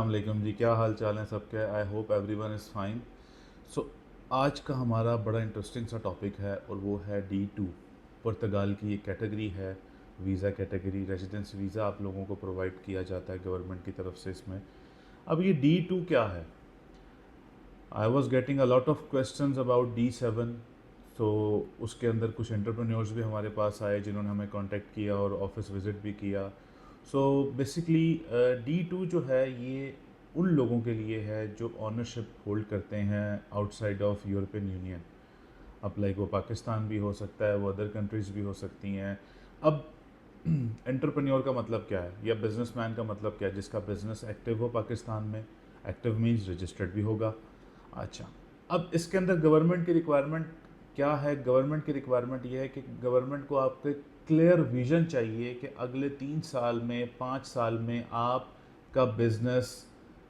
वालेकुम जी, क्या हाल चाल है सबके। I hope everyone is fine. So आज का हमारा बड़ा इंटरेस्टिंग सा टॉपिक है और वो है D2। पुर्तगाल की एक कैटेगरी है, वीज़ा कैटेगरी, रेजिडेंस वीज़ा आप लोगों को प्रोवाइड किया जाता है गवर्नमेंट की तरफ से इसमें। अब ये D2 क्या है? I was getting a lot of questions about D7। तो उसके अंदर कुछ एंटरप्रेन्योर्स भी हमारे पास आए जिन्होंने हमें कांटेक्ट किया और ऑफिस विज़िट भी किया। सो बेसिकली D2 जो है ये उन लोगों के लिए है जो ऑनरशिप होल्ड करते हैं आउटसाइड ऑफ यूरोपियन यूनियन। अब लाइक वो पाकिस्तान भी हो सकता है, वो अदर कंट्रीज़ भी हो सकती हैं। अब एंटरप्रेन्योर का मतलब क्या है या बिजनेसमैन का मतलब क्या है? जिसका बिजनेस एक्टिव हो पाकिस्तान में। एक्टिव मीन्स रजिस्टर्ड भी होगा। अच्छा, अब इसके अंदर गवर्नमेंट की रिक्वायरमेंट क्या है? गवर्नमेंट की रिक्वायरमेंट ये है कि गवर्नमेंट को आपके क्लियर विजन चाहिए कि अगले 3 साल में 5 साल में आपका बिजनेस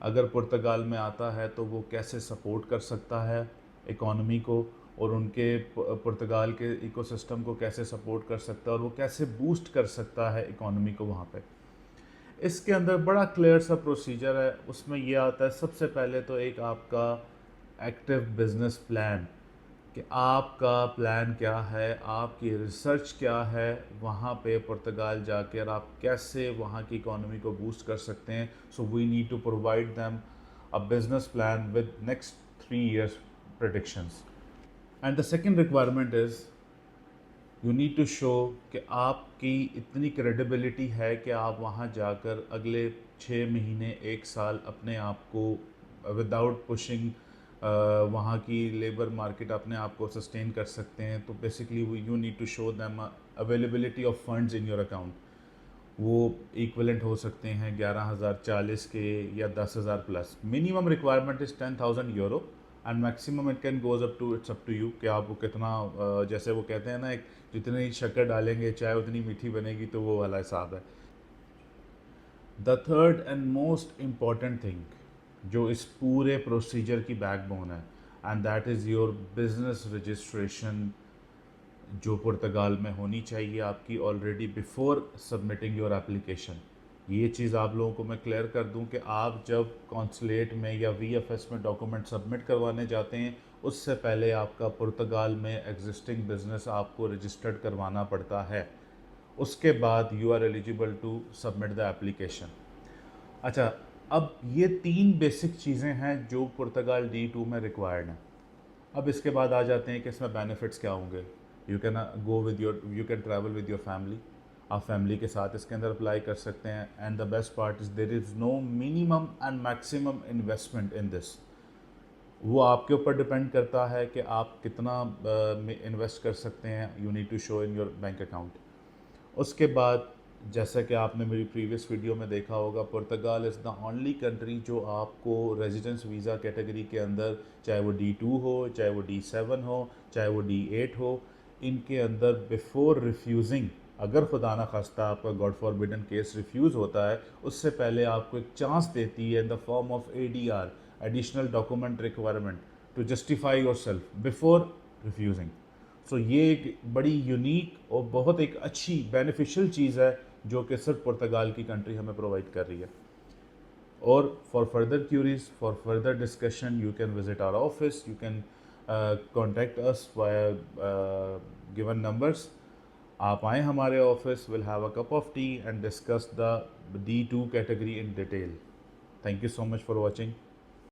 अगर पुर्तगाल में आता है तो वो कैसे सपोर्ट कर सकता है इकॉनमी को, और उनके पुर्तगाल के इकोसिस्टम को कैसे सपोर्ट कर सकता है, और वो कैसे बूस्ट कर सकता है इकॉनमी को वहाँ पे। इसके अंदर बड़ा क्लियर सा प्रोसीजर है। उसमें ये आता है सबसे पहले तो एक आपका एक्टिव बिजनेस प्लान, कि आपका प्लान क्या है, आपकी रिसर्च क्या है, वहाँ पे पुर्तगाल जाकर आप कैसे वहाँ की इकोनॉमी को बूस्ट कर सकते हैं। So we need to provide them a business plan with next 3 years predictions. And the second requirement is you need to show कि आपकी इतनी क्रेडिबिलिटी है कि आप वहाँ जाकर अगले 6 महीने 1 साल अपने आप को विदाउट पुशिंग वहाँ की लेबर मार्केट अपने आप को सस्टेन कर सकते हैं। तो basically you need to show them availability of funds in your account. वो इक्वलेंट हो सकते हैं 11,040 के या 10,000 plus. Minimum requirement is 10,000 euro and maximum it can goes up to it's up to you कि आप वो कितना जैसे वो कहते हैं ना, एक जितनी शक्कर डालेंगे चाय उतनी मीठी बनेगी, तो वो वाला हिसाब है। The third and most important thing जो इस पूरे प्रोसीजर की बैकबोन है, and that is your business registration, जो पुर्तगाल में होनी चाहिए आपकी already before submitting your application. ये चीज़ आप लोगों को मैं क्लियर कर दूं कि आप जब कॉन्सुलेट में या VFS में डॉक्यूमेंट सबमिट करवाने जाते हैं, उससे पहले आपका पुर्तगाल में एग्जिस्टिंग बिजनेस आपको रजिस्टर्ड करवाना पड़ता है। उसके बाद you are eligible to submit the application. अच्छा, अब ये 3 बेसिक चीज़ें हैं जो पुर्तगाल D2 में रिक्वायर्ड हैं। अब इसके बाद आ जाते हैं कि इसमें बेनिफिट्स क्या होंगे। You can go with your you can travel with your family. आप फैमिली के साथ इसके अंदर अप्लाई कर सकते हैं। And the best part is there is no minimum and maximum investment in this. वो आपके ऊपर डिपेंड करता है कि आप कितना इन्वेस्ट कर सकते हैं। You need to show in your bank account. उसके बाद जैसा कि आपने मेरी प्रीवियस वीडियो में देखा होगा, पुर्तगाल इज़ द ओनली कंट्री जो आपको रेजिडेंस वीज़ा कैटेगरी के अंदर, चाहे वो D2 हो, चाहे वो D7 हो, चाहे वो D8 हो, इनके अंदर बिफोर रिफ्यूज़िंग, अगर खुदा ना खास्ता आपका गॉड फॉरबिडन केस रिफ्यूज़ होता है, उससे पहले आपको एक चांस देती है in the form of ADR, additional document requirement, to justify your self before refusing. So ये एक बड़ी यूनिक और बहुत एक अच्छी बेनिफिशियल चीज़ है जो कि सिर्फ पुर्तगाल की कंट्री हमें प्रोवाइड कर रही है। और for further queries, for further discussion, you can visit our office, you can contact us via given numbers. आप आएँ हमारे office, will have a cup of tea and discuss the D2 category in detail. Thank you so much for watching.